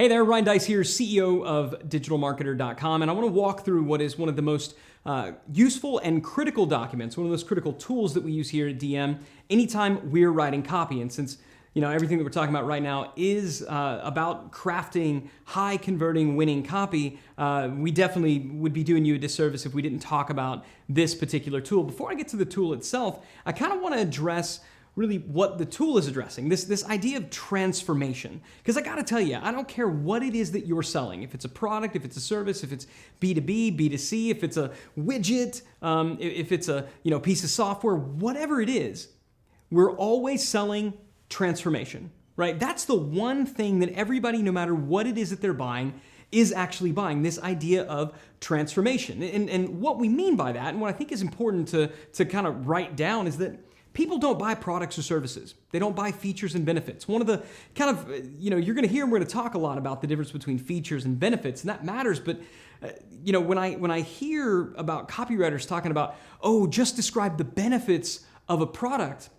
Hey there, Ryan Deiss here, CEO of digitalmarketer.com, and I want to walk through what is one of the most useful and critical documents, one of those critical tools that we use here at DM anytime we're writing copy. And since everything that we're talking about right now is about crafting high converting winning copy, we definitely would be doing you a disservice if we didn't talk about this particular tool. Before I get to the tool itself, I kind of want to address really what the tool is addressing, this idea of transformation. Because I gotta tell you, I don't care what it is that you're selling, if it's a product, if it's a service, if it's B2B, B2C, if it's a widget, if it's a piece of software, whatever it is, we're always selling transformation, right? That's the one thing that everybody, no matter what it is that they're buying, is actually buying, this idea of transformation. And what we mean by that, and what I think is important to kind of write down, is that people don't buy products or services. They don't buy features and benefits. One of the kind of, you're going to hear, we're going to talk a lot about the difference between features and benefits, and that matters. But, when I hear about copywriters talking about, just describe the benefits of a product,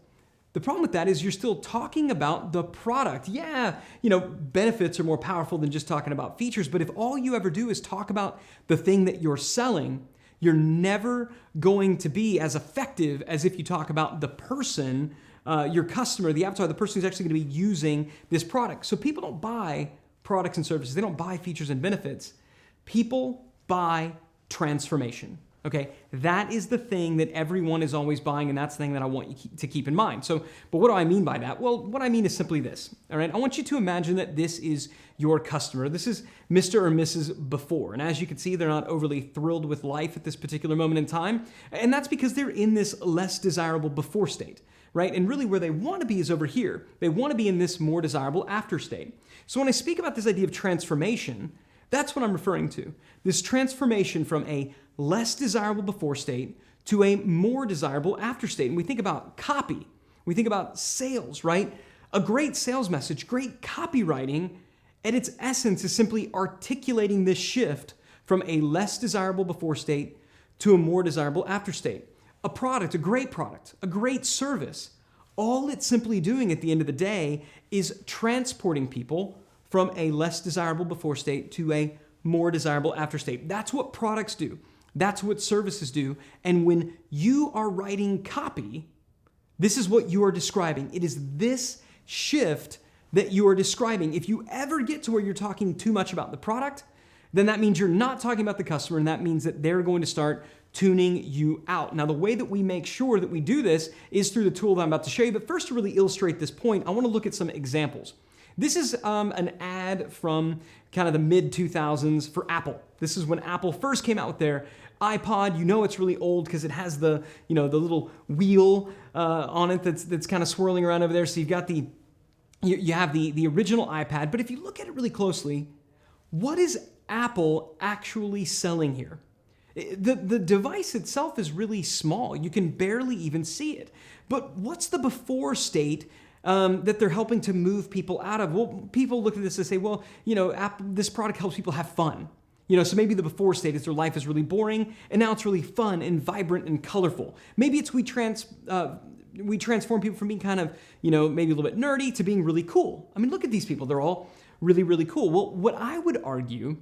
the problem with that is you're still talking about the product. Yeah, benefits are more powerful than just talking about features. But if all you ever do is talk about the thing that you're selling, you're never going to be as effective as if you talk about the person, your customer, the avatar, the person who's actually going to be using this product. So people don't buy products and services. They don't buy features and benefits. People buy transformation. Okay, that is the thing that everyone is always buying, and that's the thing that I want you to keep in mind. But what do I mean by that? Well, what I mean is simply this, all right? I want you to imagine that this is your customer. This is Mr. or Mrs. Before, and as you can see, they're not overly thrilled with life at this particular moment in time, and that's because they're in this less desirable before state, right? And really where they want to be is over here. They want to be in this more desirable after state. So when I speak about this idea of transformation, that's what I'm referring to. This transformation from a less desirable before state to a more desirable after state. And we think about copy. We think about sales, right? A great sales message, great copywriting, at its essence is simply articulating this shift from a less desirable before state to a more desirable after state. A product, a great service, all it's simply doing at the end of the day is transporting people from a less desirable before state to a more desirable after state. That's what products do. That's what services do. And when you are writing copy, this is what you are describing. It is this shift that you are describing. If you ever get to where you're talking too much about the product, then that means you're not talking about the customer, and that means that they're going to start tuning you out. Now, the way that we make sure that we do this is through the tool that I'm about to show you. But first, to really illustrate this point, I want to look at some examples. This is an ad from kind of the mid-2000s for Apple. This is when Apple first came out with their iPod. It's really old because it has the little wheel on it that's kind of swirling around over there. So you've got you have the original iPad. But if you look at it really closely, what is Apple actually selling here? The device itself is really small. You can barely even see it. But what's the before state that they're helping to move people out of? Well, people look at this and say, well, this product helps people have fun. So maybe the before state is their life is really boring, and now it's really fun and vibrant and colorful. Maybe it's we transform people from being kind of, maybe a little bit nerdy to being really cool. I mean, look at these people. They're all really, really cool. Well, what I would argue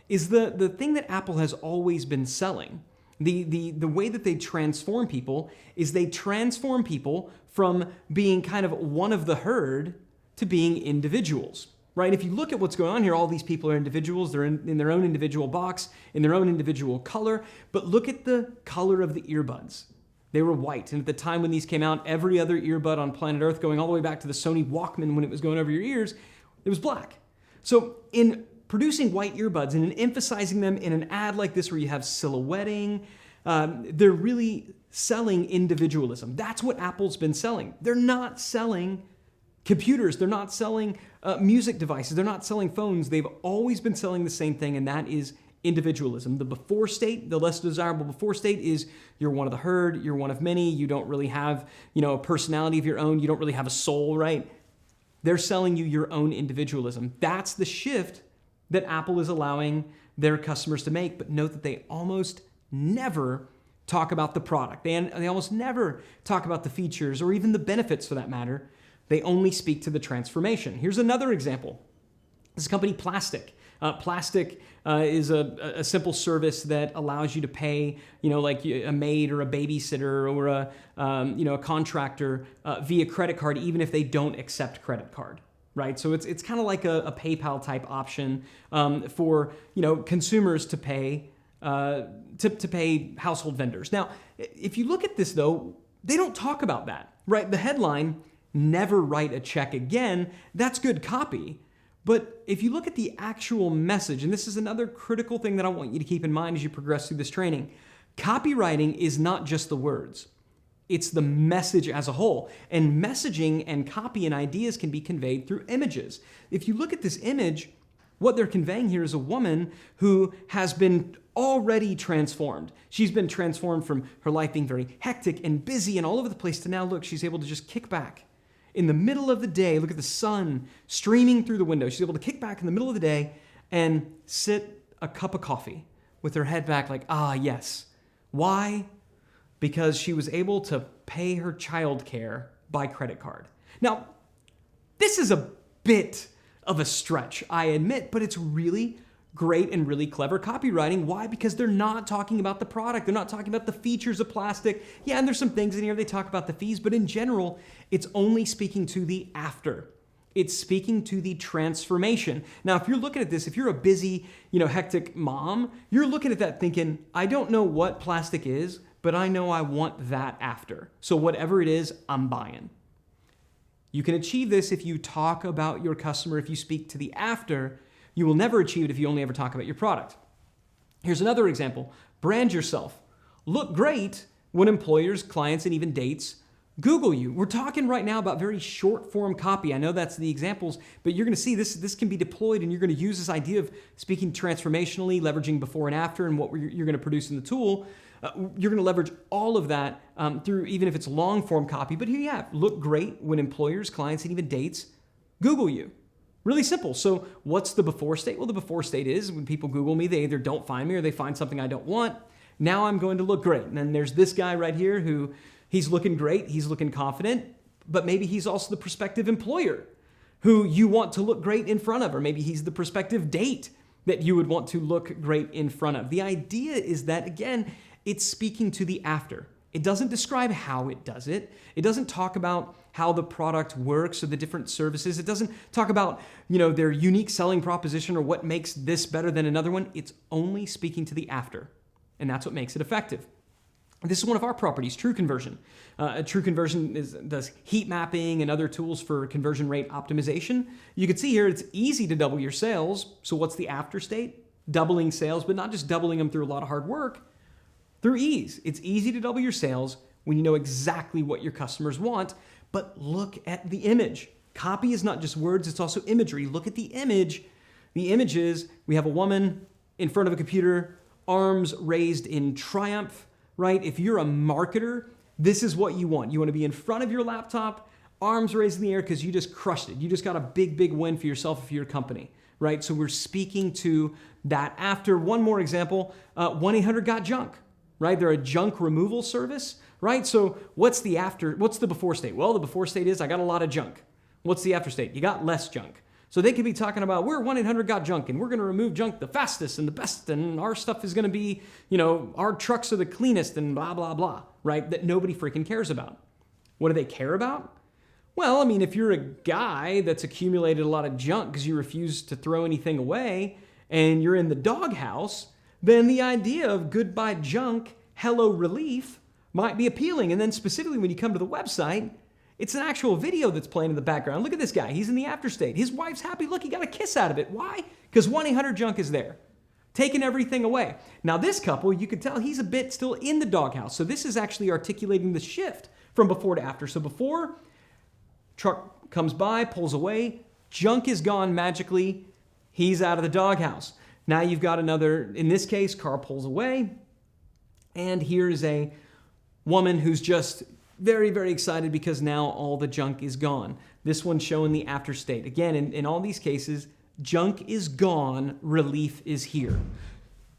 is the thing that Apple has always been selling. The way that they transform people is they transform people from being kind of one of the herd to being individuals, right? If you look at what's going on here, all these people are individuals. They're in their own individual box, in their own individual color. But look at the color of the earbuds. They were white. And at the time when these came out, every other earbud on planet Earth, going all the way back to the Sony Walkman when it was going over your ears, it was black. So in producing white earbuds and in emphasizing them in an ad like this where you have silhouetting, they're really selling individualism. That's what Apple's been selling. They're not selling computers. They're not selling music devices. They're not selling phones. They've always been selling the same thing, and that is individualism. The before state, the less desirable before state, is you're one of the herd, you're one of many, you don't really have, a personality of your own, you don't really have a soul, right? They're selling you your own individualism. That's the shift that Apple is allowing their customers to make. But note that they almost never talk about the product. They almost never talk about the features or even the benefits for that matter. They only speak to the transformation. Here's another example. This company, Plastic. Plastic is a simple service that allows you to pay, like a maid or a babysitter or a contractor via credit card, even if they don't accept credit card, right? So it's kind of like a PayPal type option for consumers to pay to pay household vendors. Now, if you look at this though, they don't talk about that, right? The headline, "Never write a check again," that's good copy. But if you look at the actual message, and this is another critical thing that I want you to keep in mind as you progress through this training, copywriting is not just the words. It's the message as a whole. And messaging and copy and ideas can be conveyed through images. If you look at this image, what they're conveying here is a woman who has been already transformed. She's been transformed from her life being very hectic and busy and all over the place to now, look, she's able to just kick back. In the middle of the day, look at the sun streaming through the window. She's able to kick back in the middle of the day and sit a cup of coffee with her head back like, yes. Why? Because she was able to pay her childcare by credit card. Now, this is a bit of a stretch, I admit, but it's really great and really clever copywriting. Why? Because they're not talking about the product. They're not talking about the features of Plastic. Yeah, and there's some things in here they talk about the fees, but in general, it's only speaking to the after. It's speaking to the transformation. Now, if you're looking at this, if you're a busy, hectic mom, you're looking at that thinking, I don't know what Plastic is, but I know I want that after. So whatever it is, I'm buying. You can achieve this if you talk about your customer, if you speak to the after. You will never achieve it if you only ever talk about your product. Here's another example. Brand yourself. Look great when employers, clients, and even dates Google you. We're talking right now about very short form copy. I know that's the examples, but you're going to see this can be deployed, and you're going to use this idea of speaking transformationally, leveraging before and after, and what you're going to produce in the tool. You're going to leverage all of that through, even if it's long form copy. But here you have, look great when employers, clients, and even dates Google you. Really simple. So what's the before state? Well, the before state is when people Google me, they either don't find me or they find something I don't want. Now I'm going to look great. And then there's this guy right here who he's looking great. He's looking confident, but maybe he's also the prospective employer who you want to look great in front of, or maybe he's the prospective date that you would want to look great in front of. The idea is that, again, it's speaking to the after. It doesn't describe how it does it. It doesn't talk about how the product works or the different services. It doesn't talk about, their unique selling proposition or what makes this better than another one. It's only speaking to the after, and that's what makes it effective. This is one of our properties, True Conversion. True Conversion does heat mapping and other tools for conversion rate optimization. You can see here it's easy to double your sales. So what's the after state? Doubling sales, but not just doubling them through a lot of hard work. Through ease. It's easy to double your sales when you know exactly what your customers want, but look at the image. Copy is not just words, it's also imagery. Look at the image. The image is, we have a woman in front of a computer, arms raised in triumph, right? If you're a marketer, this is what you want. You want to be in front of your laptop, arms raised in the air because you just crushed it. You just got a big, big win for yourself and for your company, right? So we're speaking to that after. One more example, 1-800-GOT-JUNK. Right? They're a junk removal service, right? So what's the after? What's the before state? Well, the before state is I got a lot of junk. What's the after state? You got less junk. So they could be talking about, we're 1-800-GOT-JUNK, and we're going to remove junk the fastest and the best, and our stuff is going to be, our trucks are the cleanest and blah, blah, blah, right? That nobody freaking cares about. What do they care about? Well, if you're a guy that's accumulated a lot of junk because you refuse to throw anything away and you're in the doghouse, then the idea of goodbye junk, hello relief might be appealing. And then specifically when you come to the website, it's an actual video that's playing in the background. Look at this guy. He's in the after state. His wife's happy. Look, he got a kiss out of it. Why? Because 1-800-JUNK is there, taking everything away. Now this couple, you could tell he's a bit still in the doghouse. So this is actually articulating the shift from before to after. So before, truck comes by, pulls away, junk is gone magically. He's out of the doghouse. Now you've got another, in this case, car pulls away, and here's a woman who's just very, very excited because now all the junk is gone. This one's showing the after state. Again, in all these cases, junk is gone, relief is here.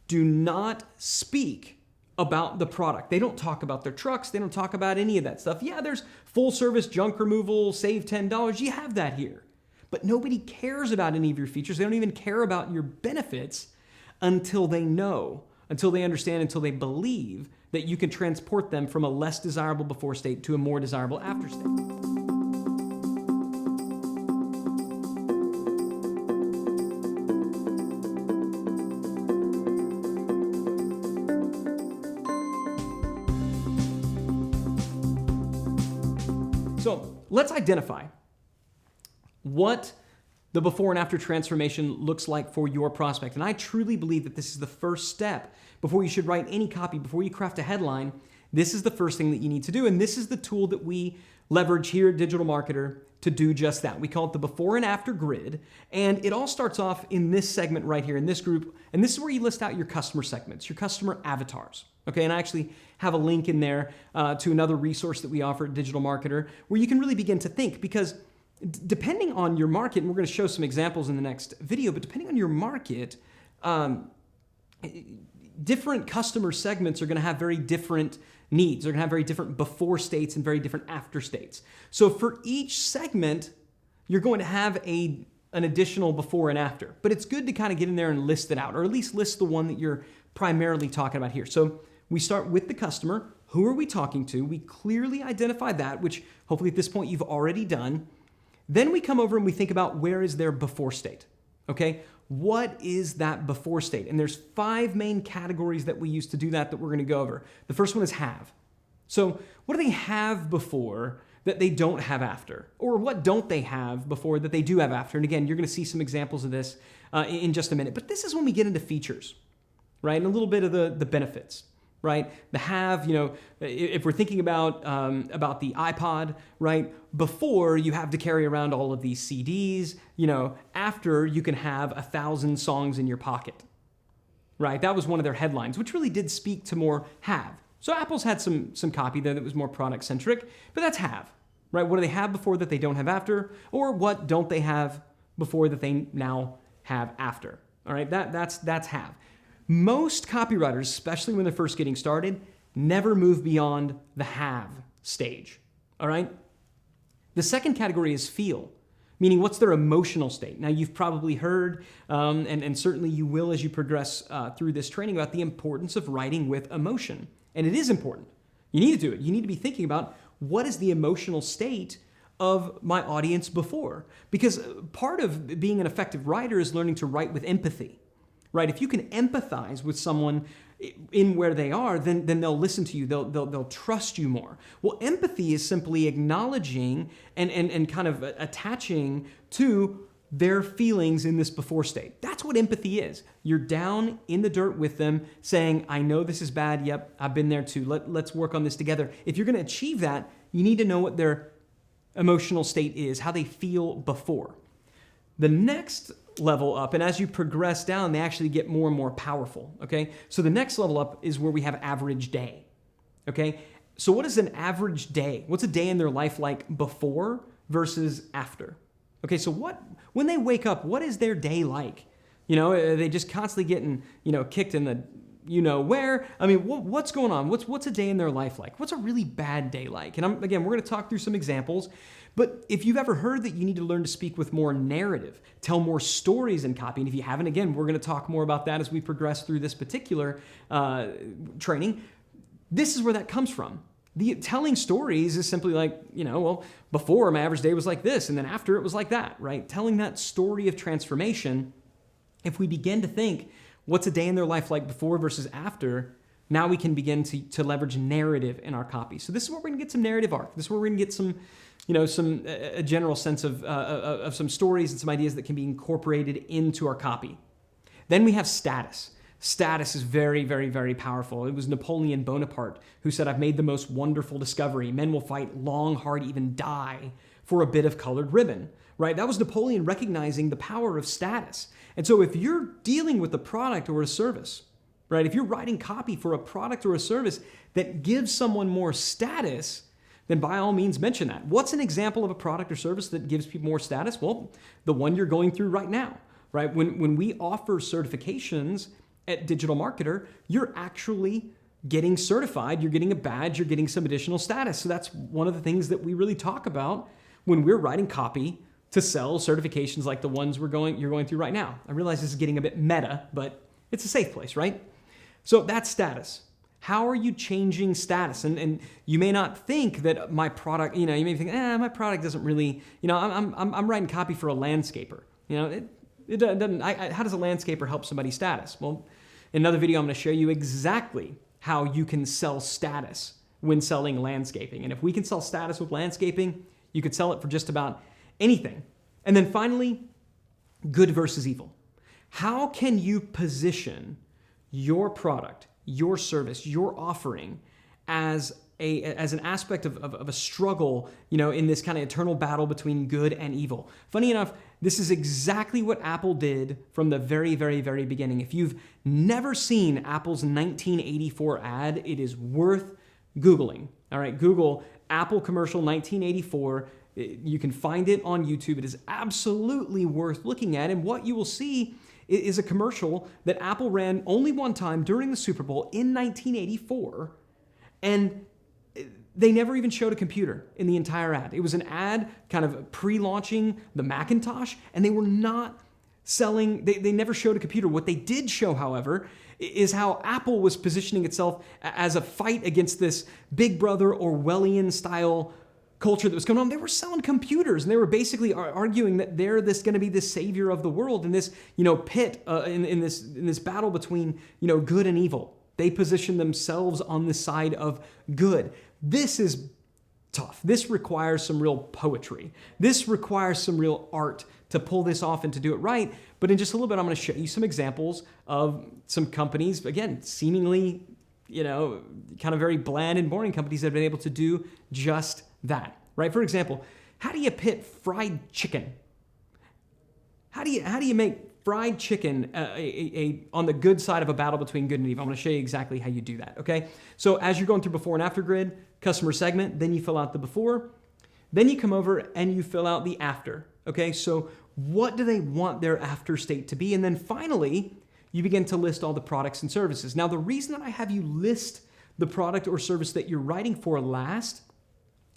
Do not speak about the product. They don't talk about their trucks. They don't talk about any of that stuff. Yeah, there's full service junk removal, save $10. You have that here. But nobody cares about any of your features. They don't even care about your benefits until they know, until they understand, until they believe that you can transport them from a less desirable before state to a more desirable after state. So let's identify what the before and after transformation looks like for your prospect. And I truly believe that this is the first step before you should write any copy, before you craft a headline. This is the first thing that you need to do. And this is the tool that we leverage here at Digital Marketer to do just that. We call it the before and after grid. And it all starts off in this segment right here in this group. And this is where you list out your customer segments, your customer avatars. Okay, and I actually have a link in there to another resource that we offer at Digital Marketer where you can really begin to think, because depending on your market, and we're going to show some examples in the next video, but depending on your market, different customer segments are going to have very different needs. They're going to have very different before states and very different after states. So for each segment, you're going to have an additional before and after. But it's good to kind of get in there and list it out, or at least list the one that you're primarily talking about here. So we start with the customer. Who are we talking to? We clearly identify that, which hopefully at this point you've already done. Then we come over and we think about where is their before state, okay? What is that before state? And there's 5 main categories that we use to do that we're gonna go over. The first one is have. So what do they have before that they don't have after? Or what don't they have before that they do have after? And again, you're gonna see some examples of this in just a minute. But this is when we get into features, right? And a little bit of the benefits. Right? The have, if we're thinking about the iPod, right? Before, you have to carry around all of these CDs, after you can have 1,000 songs in your pocket, right? That was one of their headlines, which really did speak to more have. So Apple's had some copy there that was more product centric, but that's have, right? What do they have before that they don't have after? Or what don't they have before that they now have after? All right, that's have. Most copywriters, especially when they're first getting started, never move beyond the have stage, all right? The second category is feel, meaning what's their emotional state. Now, you've probably heard, and certainly you will as you progress through this training, about the importance of writing with emotion. And it is important. You need to do it. You need to be thinking about what is the emotional state of my audience before. Because part of being an effective writer is learning to write with empathy. Right? If you can empathize with someone in where they are, then they'll listen to you. They'll trust you more. Well, empathy is simply acknowledging and kind of attaching to their feelings in this before state. That's what empathy is. You're down in the dirt with them saying, I know this is bad. Yep, I've been there too. Let's work on this together. If you're going to achieve that, you need to know what their emotional state is, how they feel before. The next level up, and as you progress down, they actually get more and more powerful, okay? So the next level up is where we have average day, okay? So what is an average day? What's a day in their life like before versus after? Okay, so when they wake up, what is their day like? Are they just constantly getting, kicked in the where? I mean, what's going on? What's a day in their life like? What's a really bad day like? And we're going to talk through some examples. But if you've ever heard that you need to learn to speak with more narrative, tell more stories in copy, and if you haven't, again, we're going to talk more about that as we progress through this particular training. This is where that comes from. The telling stories is simply like, before my average day was like this, and then after it was like that, right? Telling that story of transformation. If we begin to think, what's a day in their life like before versus after, now we can begin to leverage narrative in our copy. So this is where we're going to get some narrative arc. This is where we're going to get some, a general sense of some stories and some ideas that can be incorporated into our copy. Then we have status. Status is very, very, very powerful. It was Napoleon Bonaparte who said, I've made the most wonderful discovery. Men will fight long, hard, even die for a bit of colored ribbon, right? That was Napoleon recognizing the power of status. And so if you're dealing with a product or a service, right? If you're writing copy for a product or a service that gives someone more status, then by all means mention that. What's an example of a product or service that gives people more status? Well, the one you're going through right now, right? When we offer certifications at Digital Marketer, you're actually getting certified, you're getting a badge, you're getting some additional status. So that's one of the things that we really talk about when we're writing copy to sell certifications like the ones you're going through right now. I realize this is getting a bit meta, but it's a safe place, right? So that's status. How are you changing status? And you may not think that my product, you may think, my product doesn't really, I'm writing copy for a landscaper. It doesn't, how does a landscaper help somebody's status? Well, in another video, I'm going to show you exactly how you can sell status when selling landscaping. And if we can sell status with landscaping, you could sell it for just about anything. And then finally, good versus evil. How can you position your product, your service, your offering as an aspect of a struggle, in this kind of eternal battle between good and evil? Funny enough, this is exactly what Apple did from the very, very, very beginning. If you've never seen Apple's 1984 ad, it is worth Googling. All right, Google Apple commercial 1984. You can find it on YouTube. It is absolutely worth looking at. And what you will see is a commercial that Apple ran only one time during the Super Bowl in 1984. And they never even showed a computer in the entire ad. It was an ad kind of pre-launching the Macintosh, and they were not selling, they never showed a computer. What they did show, however, is how Apple was positioning itself as a fight against this Big Brother Orwellian style culture that was going on. They were selling computers, and they were basically arguing that they're going to be the savior of the world in this, pit, in this battle between, good and evil. They position themselves on the side of good. This is tough. This requires some real poetry. This requires some real art to pull this off and to do it right. But in just a little bit, I'm going to show you some examples of some companies, again, seemingly, kind of very bland and boring companies that have been able to do just that, right? For example, how do you pit fried chicken? How do you make fried chicken on the good side of a battle between good and evil? I'm going to show you exactly how you do that, okay? So as you're going through before and after grid, customer segment, then you fill out the before, then you come over and you fill out the after, okay? So what do they want their after state to be? And then finally, you begin to list all the products and services. Now, the reason that I have you list the product or service that you're writing for last,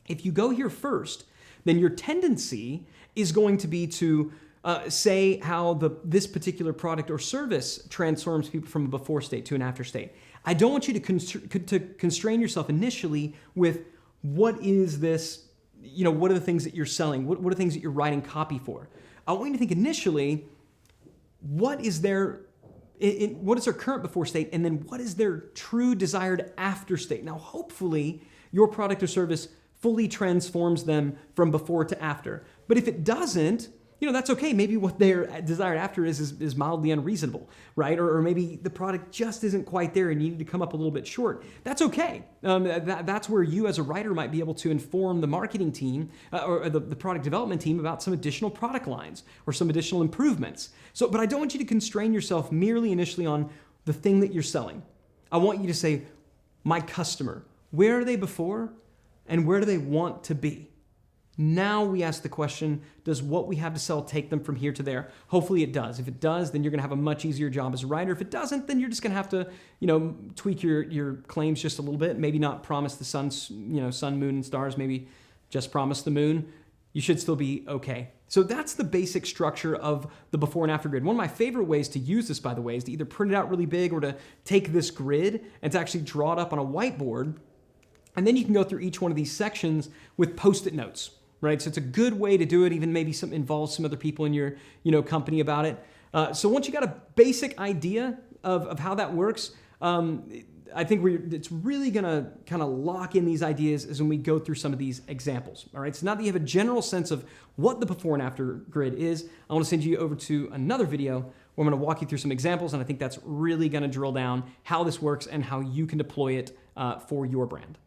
if you go here first, then your tendency is going to be to say how this particular product or service transforms people from a before state to an after state. I don't want you to constrain yourself initially with what is this, what are the things that you're selling? What are the things that you're writing copy for? I want you to think initially, what is their current before state, and then what is their true desired after state? Now, hopefully, your product or service fully transforms them from before to after. But if it doesn't, that's okay. Maybe what their desired after is mildly unreasonable, right? Or maybe the product just isn't quite there and you need to come up a little bit short. That's okay. That's where you as a writer might be able to inform the marketing team or the product development team about some additional product lines or some additional improvements. But I don't want you to constrain yourself merely initially on the thing that you're selling. I want you to say, my customer, where are they before and where do they want to be? Now we ask the question, does what we have to sell take them from here to there? Hopefully it does. If it does, then you're going to have a much easier job as a writer. If it doesn't, then you're just going to have to, tweak your claims just a little bit. Maybe not promise the sun, moon, and stars. Maybe just promise the moon. You should still be okay. So that's the basic structure of the before and after grid. One of my favorite ways to use this, by the way, is to either print it out really big or to take this grid and to actually draw it up on a whiteboard. And then you can go through each one of these sections with Post-it notes. Right, so it's a good way to do it. Even maybe involve some other people in your company about it. So once you got a basic idea of how that works, I think it's really gonna kind of lock in these ideas as when we go through some of these examples. All right, so now that you have a general sense of what the before and after grid is, I want to send you over to another video where I'm going to walk you through some examples, and I think that's really going to drill down how this works and how you can deploy it for your brand.